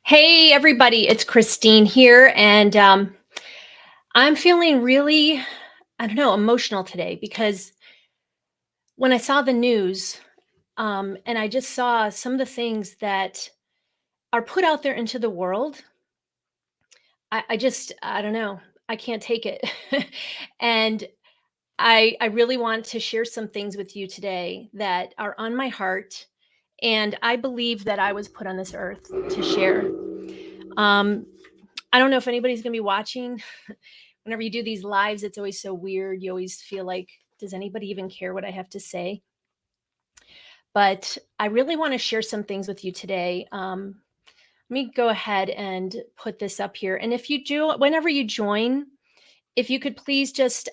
Hey, everybody, it's Christine here, and I'm feeling really, I don't know, emotional today because when I saw the news and I just saw some of the things that are put out there into the world, I don't know, I can't take it. And I really want to share some things with you today that are on my heart. And I believe that I was put on this earth to share. Um, I don't know if anybody's going to be watching. Whenever you do these lives, it's always so weird. You always feel like, does anybody even care what I have to say? But I really want to share some things with you today. Let me go ahead and put this up here. And if you do, whenever you join, if you could please just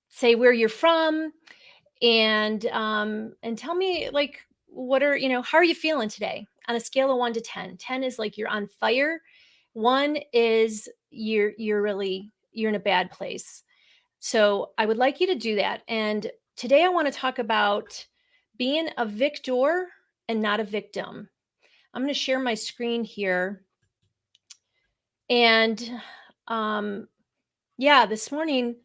say where you're from and tell me like what are how are you feeling today on a scale of 1 to 10. 10 is like you're on fire. 1 is you're in a bad place. So I would like you to do that. And today I want to talk about being a victor and not a victim. I'm going to share my screen here. And um, yeah, this morning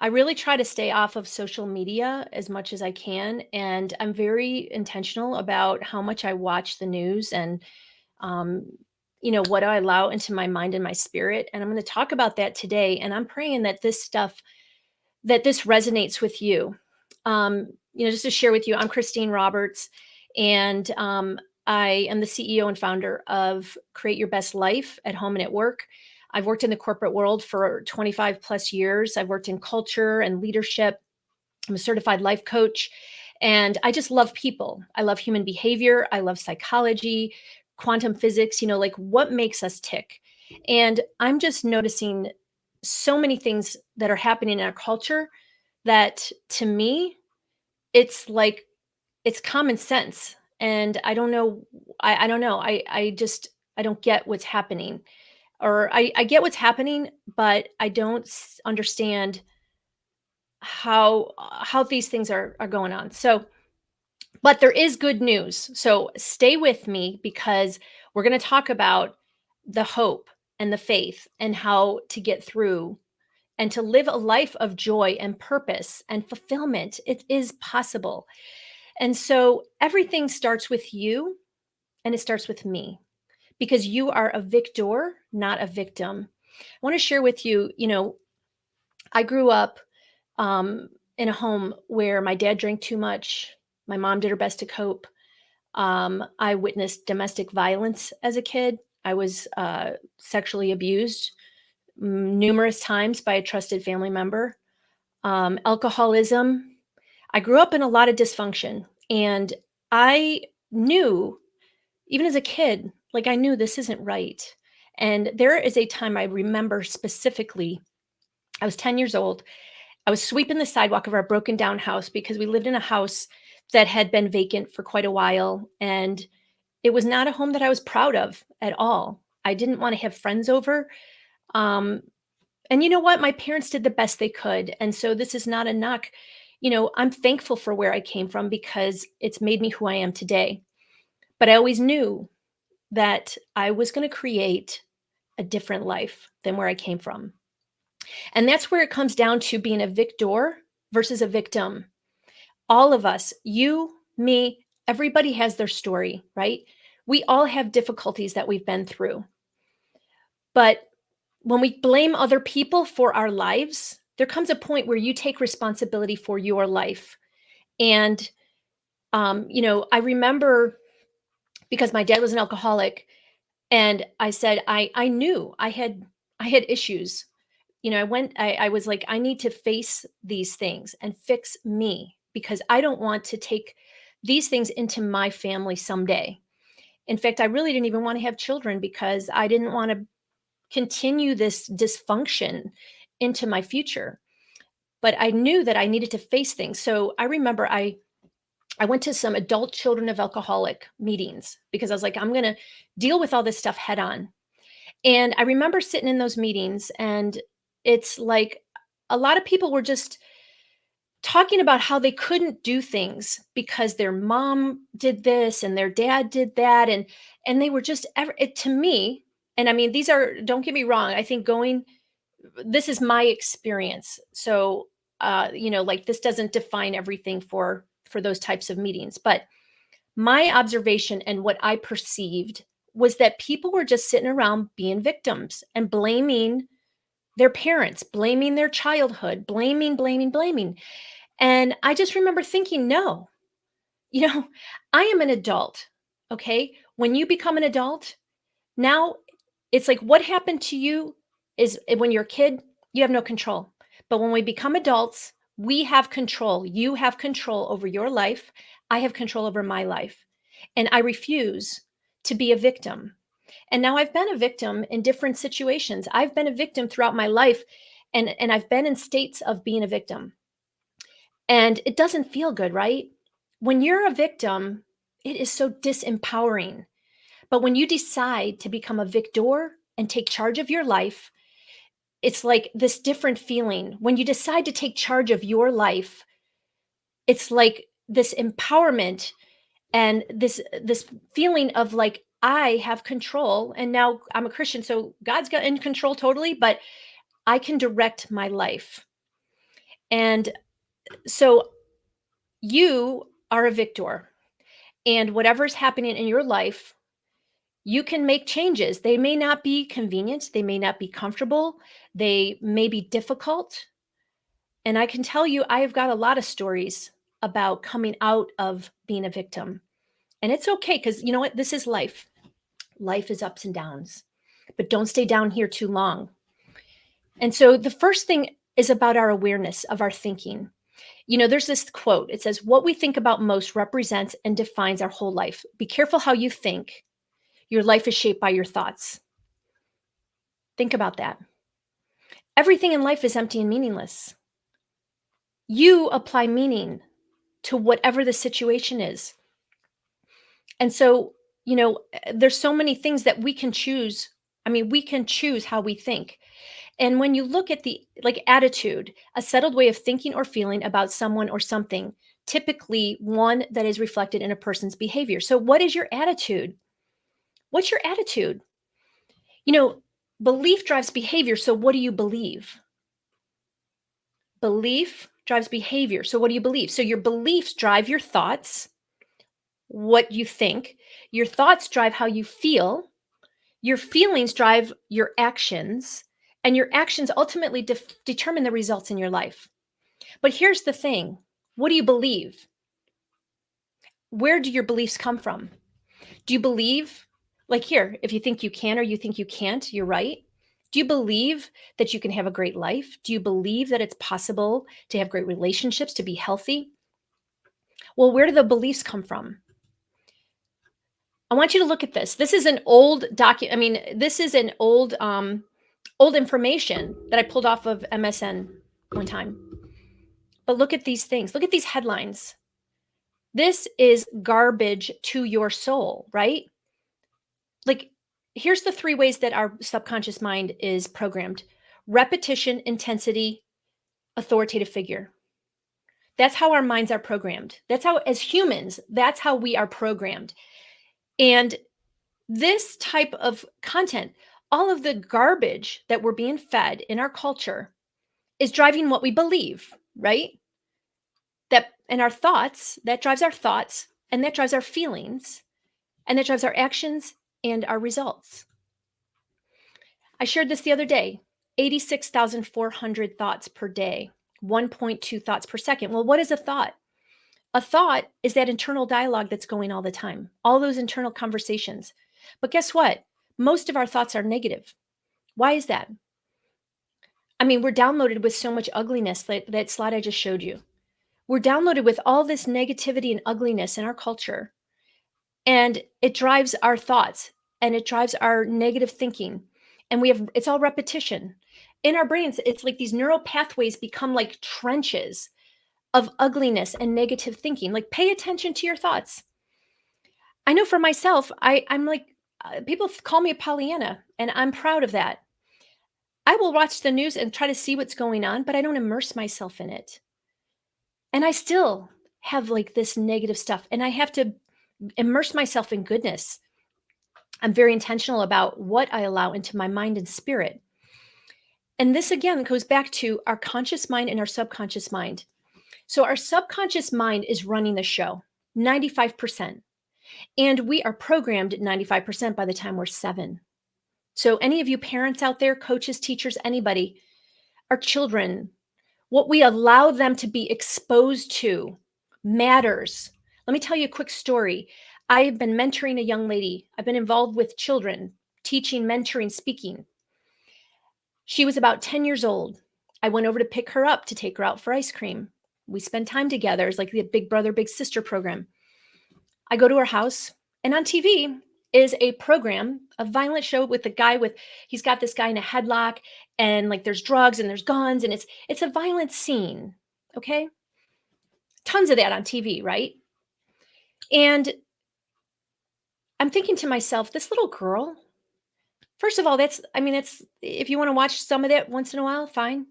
I really try to stay off of social media as much as I can. And I'm very intentional about how much I watch the news and, um, what I allow into my mind and my spirit. And I'm going to talk about that today. And I'm praying that this resonates with you. Just to share with you, I'm Christine Roberts, and I am the CEO and founder of Create Your Best Life at Home and at Work. I've worked in the corporate world for 25 plus years. I've worked in culture and leadership. I'm a certified life coach, and I just love people. I love human behavior. I love psychology, quantum physics, like what makes us tick. And I'm just noticing so many things that are happening in our culture that to me, it's like it's common sense. And I don't know, I don't know. I don't get what's happening. Or I get what's happening, but I don't understand how these things are going on. So, but there is good news. So stay with me because we're going to talk about the hope and the faith and how to get through and to live a life of joy and purpose and fulfillment. It is possible. And so everything starts with you and it starts with me because you are a victor, not a victim. I want to share with you, I grew up in a home where my dad drank too much. My mom did her best to cope. I witnessed domestic violence as a kid. I was sexually abused numerous times by a trusted family member. Alcoholism. I grew up in a lot of dysfunction, and I knew, even as a kid, like I knew this isn't right. And there is a time I remember specifically. I was 10 years old. I was sweeping the sidewalk of our broken down house because we lived in a house that had been vacant for quite a while. And it was not a home that I was proud of at all. I didn't want to have friends over. Um, and you know what? My parents did the best they could. And so this is not a knock. I'm thankful for where I came from because it's made me who I am today. But I always knew that I was going to create a different life than where I came from. And that's where it comes down to being a victor versus a victim. All of us, you, me, everybody has their story, right? We all have difficulties that we've been through. But when we blame other people for our lives, there comes a point where you take responsibility for your life. And, I remember because my dad was an alcoholic, and I said, I knew I had issues. I was like, I need to face these things and fix me because I don't want to take these things into my family someday. In fact, I really didn't even want to have children because I didn't want to continue this dysfunction into my future. But I knew that I needed to face things. So I remember I went to some adult children of alcoholic meetings because I was like, I'm going to deal with all this stuff head on. And I remember sitting in those meetings, and it's like a lot of people were just talking about how they couldn't do things because their mom did this and their dad did that, and they were just to me, and I mean, these are, don't get me wrong, I think going, this is my experience. So, like, this doesn't define everything for those types of meetings, but my observation and what I perceived was that people were just sitting around being victims and blaming their parents, blaming their childhood, blaming, blaming, blaming. And I just remember thinking, no, you know, I am an adult. Okay. When you become an adult, now it's like what happened to you is when you're a kid, you have no control. But when we become adults, we have control. You have control over your life. I have control over my life. And I refuse to be a victim. And now I've been a victim in different situations. I've been a victim throughout my life, and I've been in states of being a victim. And it doesn't feel good, right? When you're a victim, it is so disempowering. But when you decide to become a victor and take charge of your life, it's like this different feeling. When you decide to take charge of your life, it's like this empowerment and this feeling of like I have control, and now I'm a Christian, so God's got in control totally, but I can direct my life. And so you are a victor, and whatever's happening in your life, you can make changes. They may not be convenient, they may not be comfortable, they may be difficult. And I can tell you, I have got a lot of stories about coming out of being a victim. And it's okay because you know what? This is life. Life is ups and downs, but don't stay down here too long. And so the first thing is about our awareness of our thinking. There's this quote. It says, what we think about most represents and defines our whole life. Be careful how you think. Your life is shaped by your thoughts. Think about that. Everything in life is empty and meaningless. You apply meaning to whatever the situation is. And so, there's so many things that we can choose. I mean, we can choose how we think. And when you look at the like attitude, a settled way of thinking or feeling about someone or something, typically one that is reflected in a person's behavior. So, what is your attitude? What's your attitude? You know, Belief drives behavior. So, what do you believe? Belief drives behavior. So, what do you believe? So, your beliefs drive your thoughts, what you think. Your thoughts drive how you feel. Your feelings drive your actions. And your actions ultimately determine the results in your life. But here's the thing, what do you believe? Where do your beliefs come from? Do you believe, like here, if you think you can or you think you can't, you're right. Do you believe that you can have a great life? Do you believe that it's possible to have great relationships, to be healthy? Well, where do the beliefs come from? I want you to look at this. This is an old document. I mean, this is an old information that I pulled off of MSN one time. But look at these things. Look at these headlines. This is garbage to your soul, right? Like, here's the three ways that our subconscious mind is programmed: repetition, intensity, authoritative figure. That's how our minds are programmed. That's how, as humans, that's how we are programmed. And this type of content, all of the garbage that we're being fed in our culture, is driving what we believe, right? That and our thoughts, that drives our thoughts, and that drives our feelings, and that drives our actions and our results. I shared this the other day, 86,400 thoughts per day, 1.2 thoughts per second. Well, what is a thought? A thought is that internal dialogue that's going all the time, all those internal conversations. But guess what? Most of our thoughts are negative. Why is that? I mean, we're downloaded with so much ugliness, that slide I just showed you. We're downloaded with all this negativity and ugliness in our culture, and it drives our thoughts and it drives our negative thinking. And it's all repetition. In our brains, it's like these neural pathways become like trenches of ugliness and negative thinking. Like, pay attention to your thoughts. I know for myself, I'm like, people call me a Pollyanna, and I'm proud of that. I will watch the news and try to see what's going on, but I don't immerse myself in it. And I still have like this negative stuff and I have to immerse myself in goodness. I'm very intentional about what I allow into my mind and spirit. And this again goes back to our conscious mind and our subconscious mind. So our subconscious mind is running the show 95%. And we are programmed at 95% by the time we're 7. So any of you parents out there, coaches, teachers, anybody, our children, what we allow them to be exposed to matters. Let me tell you a quick story. I've been mentoring a young lady. I've been involved with children, teaching, mentoring, speaking. She was about 10 years old. I went over to pick her up to take her out for ice cream. We spend time together. It's like the big brother, big sister program. I go to her house, and on TV is a program, a violent show with the guy with he's got this guy in a headlock and like there's drugs and there's guns and it's a violent scene. Okay? Tons of that on TV, right? And I'm thinking to myself, this little girl, first of all, that's I mean, it's if you want to watch some of that once in a while, fine.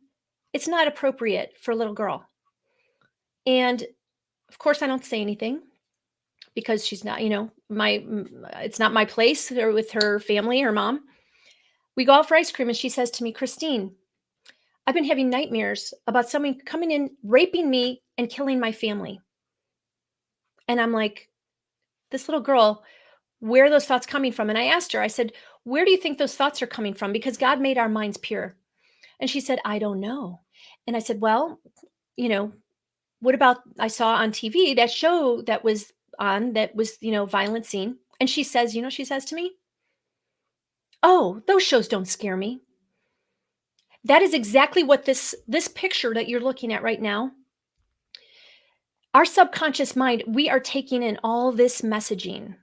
It's not appropriate for a little girl. And of course, I don't say anything because she's not, it's not my place or with her family, her mom. We go out for ice cream and she says to me, Christine, I've been having nightmares about someone coming in, raping me, and killing my family. And I'm like, this little girl, where are those thoughts coming from? And I asked her, I said, where do you think those thoughts are coming from? Because God made our minds pure. And she said, I don't know. And I said, well, you know, what about I saw on TV that show that was on that was, violent scene. And she says, she says to me, oh, those shows don't scare me. That is exactly what this picture that you're looking at right now, our subconscious mind, we are taking in all this messaging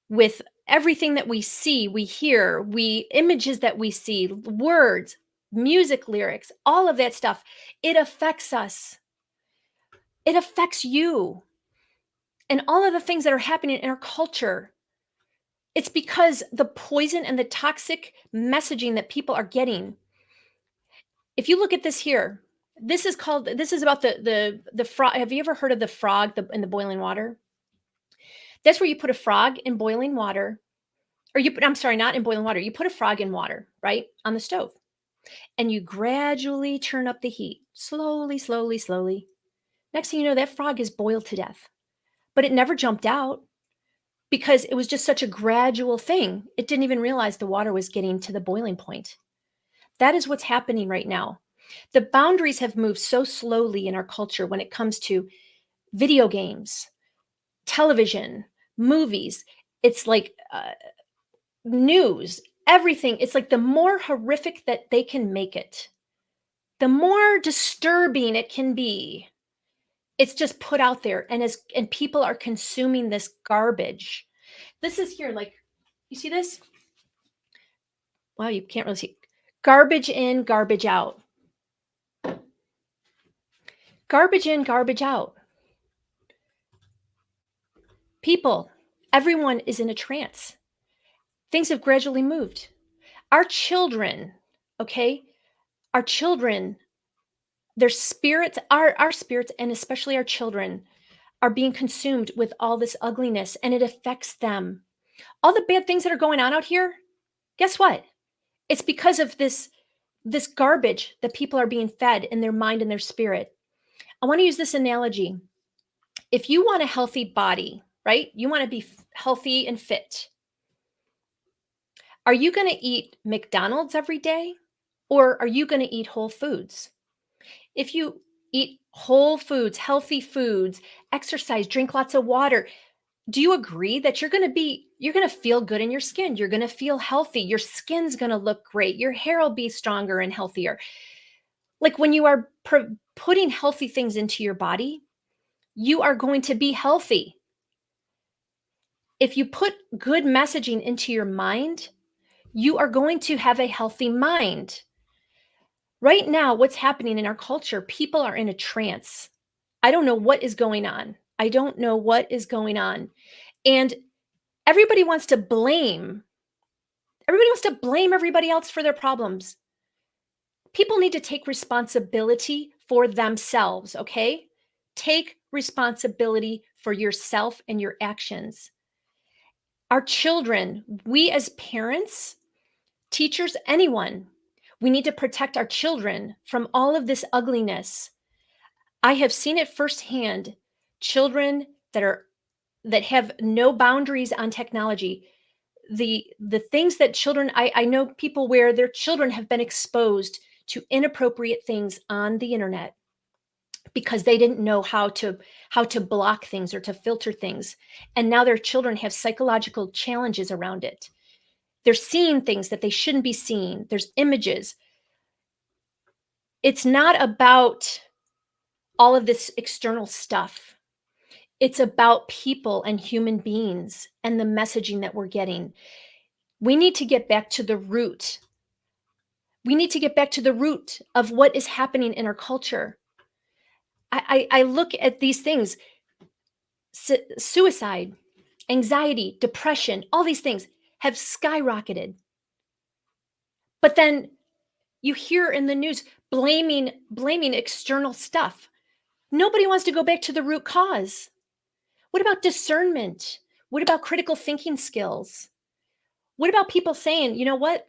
with everything that we see, we hear, we images that we see, words, music lyrics, all of that stuff. It affects us. It affects you. And all of the things that are happening in our culture, it's because the poison and the toxic messaging that people are getting. If you look at this here, this is about the frog. Have you ever heard of the frog in the boiling water? That's where you put a frog in boiling water, or I'm sorry, not in boiling water. You put a frog in water, right, on the stove, and you gradually turn up the heat, slowly, slowly, slowly. Next thing you know, that frog is boiled to death, but it never jumped out because it was just such a gradual thing. It didn't even realize the water was getting to the boiling point. That is what's happening right now. The boundaries have moved so slowly in our culture when it comes to video games, television, movies. It's like news, everything. It's like the more horrific that they can make it, the more disturbing it can be. It's just put out there, and people are consuming this garbage. This is here, like you see this? Wow, you can't really see. Garbage in, garbage out. Garbage in, garbage out. People, everyone is in a trance. Things have gradually moved. Our children, okay? Our children, their spirits, our spirits, and especially our children, are being consumed with all this ugliness and it affects them. All the bad things that are going on out here, guess what? It's because of this garbage that people are being fed in their mind and their spirit. I want to use this analogy. If you want a healthy body, right? You want to be healthy and fit. Are you going to eat McDonald's every day or are you going to eat whole foods? If you eat whole foods, healthy foods, exercise, drink lots of water, do you agree that you're going to feel good in your skin? You're going to feel healthy. Your skin's going to look great. Your hair will be stronger and healthier. Like when you are putting healthy things into your body, you are going to be healthy. If you put good messaging into your mind, you are going to have a healthy mind. Right now, what's happening in our culture, people are in a trance. I don't know what is going on. I don't know what is going on. And everybody wants to blame. Everybody wants to blame everybody else for their problems. People need to take responsibility for themselves, okay? Take responsibility for yourself and your actions. Our children, we as parents, teachers, anyone, we need to protect our children from all of this ugliness. I have seen it firsthand. Children that have no boundaries on technology. The things that children, I know people where their children have been exposed to inappropriate things on the internet because they didn't know how to block things or to filter things. And now their children have psychological challenges around it. They're seeing things that they shouldn't be seeing. There's images. It's not about all of this external stuff. It's about people and human beings and the messaging that we're getting. We need to get back to the root. We need to get back to the root of what is happening in our culture. I look at these things: suicide, anxiety, depression, all these things have skyrocketed. But then you hear in the news blaming external stuff. Nobody wants to go back to the root cause. What about discernment? What about critical thinking skills? What about people saying, you know what?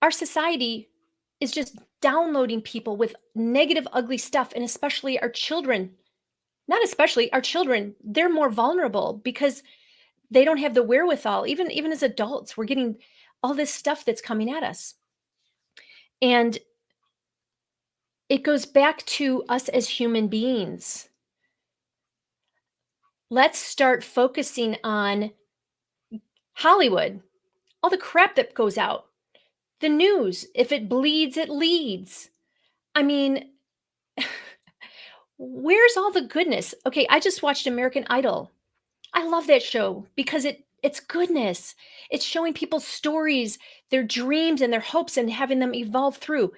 Our society is just downloading people with negative, ugly stuff, and especially our children. Not especially our children, they're more vulnerable because they don't have the wherewithal. Even as adults, we're getting all this stuff that's coming at us. And it goes back to us as human beings. Let's start focusing on Hollywood, all the crap that goes out, the news. If it bleeds, it leads. I mean, where's all the goodness? Okay, I just watched American Idol. I love that show because it's goodness. It's showing people's stories, their dreams and their hopes and having them evolve through.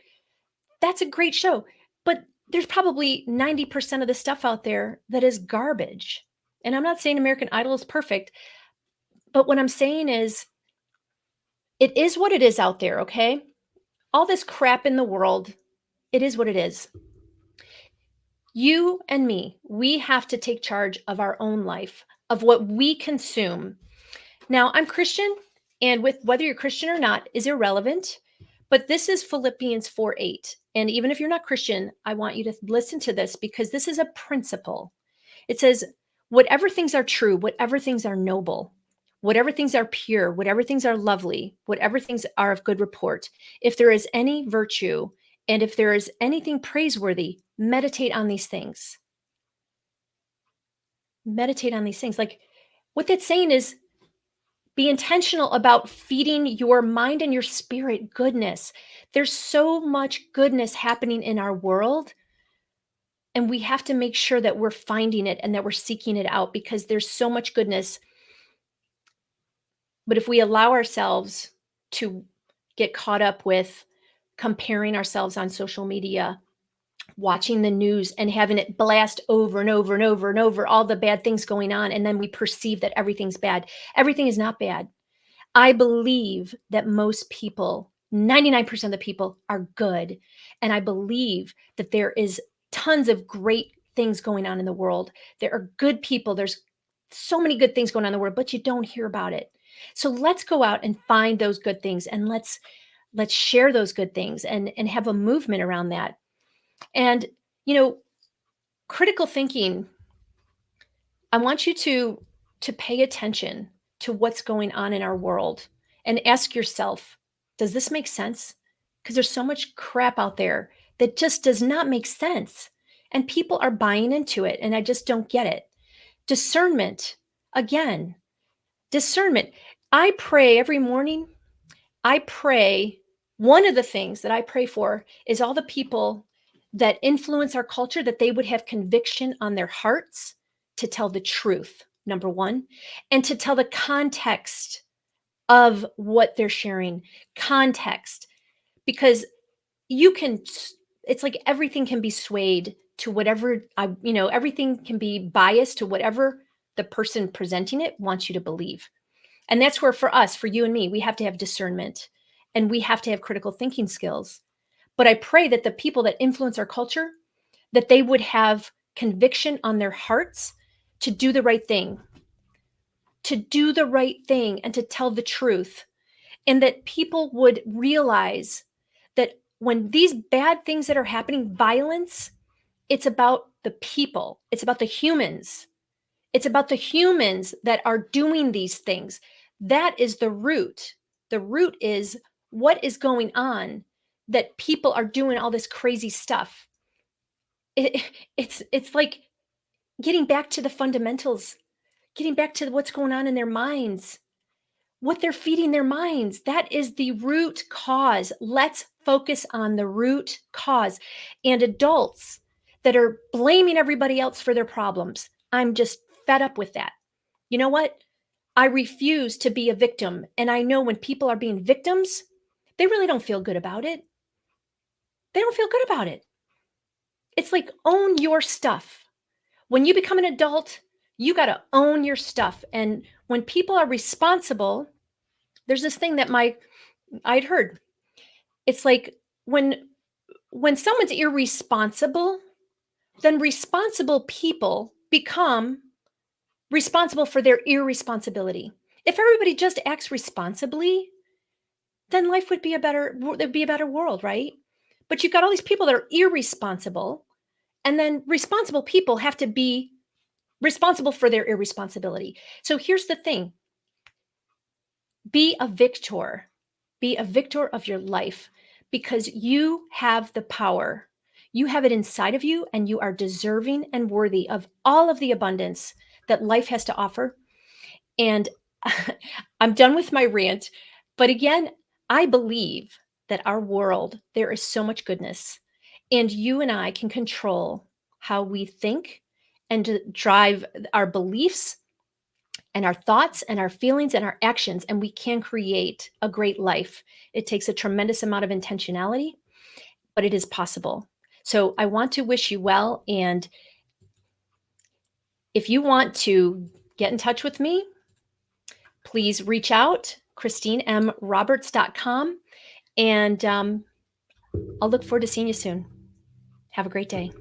That's a great show. But there's probably 90% of the stuff out there that is garbage. And I'm not saying American Idol is perfect, but what I'm saying is it is what it is out there, okay? All this crap in the world, it is what it is. You and me, we have to take charge of our own life, of what we consume. Now, I'm Christian, and with whether you're Christian or not is irrelevant, but this is Philippians 4:8. And even if you're not Christian, I want you to listen to this because this is a principle. It says, whatever things are true, whatever things are noble, whatever things are pure, whatever things are lovely, whatever things are of good report, if there is any virtue and if there is anything praiseworthy, meditate on these things. Meditate on these things. Like what that's saying is be intentional about feeding your mind and your spirit goodness. There's so much goodness happening in our world, and we have to make sure that we're finding it and that we're seeking it out because there's so much goodness. But if we allow ourselves to get caught up with comparing ourselves on social media, watching the news and having it blast over and over and over and over all the bad things going on, and then we perceive that everything's bad. Everything is not bad. I believe that most people, 99% of the people, are good. And I believe that there is tons of great things going on in the world. There are good people. There's so many good things going on in the world, but you don't hear about it. So let's go out and find those good things and let's share those good things and have a movement around that. And you know, critical thinking, I want you to pay attention to what's going on in our world and ask yourself, does this make sense? Because there's so much crap out there that just does not make sense. And people are buying into it, and I just don't get it. Discernment, again, discernment. I pray every morning. I pray, one of the things that I pray for is all the people that influence our culture, that they would have conviction on their hearts to tell the truth, number one, and to tell the context of what they're sharing. Context, because you can, it's like everything can be swayed to whatever, everything can be biased to whatever the person presenting it wants you to believe. And that's where for us, for you and me, we have to have discernment and we have to have critical thinking skills. But I pray that the people that influence our culture, that they would have conviction on their hearts to do the right thing, to do the right thing and to tell the truth. And that people would realize that when these bad things that are happening, violence, it's about the people, it's about the humans. It's about the humans that are doing these things. That is the root. The root is what is going on that people are doing all this crazy stuff. It, it's like getting back to the fundamentals, getting back to what's going on in their minds, what they're feeding their minds. That is the root cause. Let's focus on the root cause. And adults that are blaming everybody else for their problems, I'm just fed up with that. You know what? I refuse to be a victim. And I know when people are being victims, they really don't feel good about it. They don't feel good about it. It's like own your stuff. When you become an adult, you got to own your stuff. And when people are responsible, there's this thing that I'd heard. It's like when someone's irresponsible, then responsible people become responsible for their irresponsibility. If everybody just acts responsibly, then life would be there'd be a better world, right? But you've got all these people that are irresponsible, and then responsible people have to be responsible for their irresponsibility. So here's the thing. Be a victor. Be a victor of your life because you have the power. You have it inside of you, and you are deserving and worthy of all of the abundance that life has to offer. And I'm done with my rant. But again, I believe that our world, there is so much goodness, and you and I can control how we think and to drive our beliefs and our thoughts and our feelings and our actions, and we can create a great life. It takes a tremendous amount of intentionality, but it is possible. So I want to wish you well. And if you want to get in touch with me, please reach out, ChristineMRoberts.com. And I'll look forward to seeing you soon. Have a great day.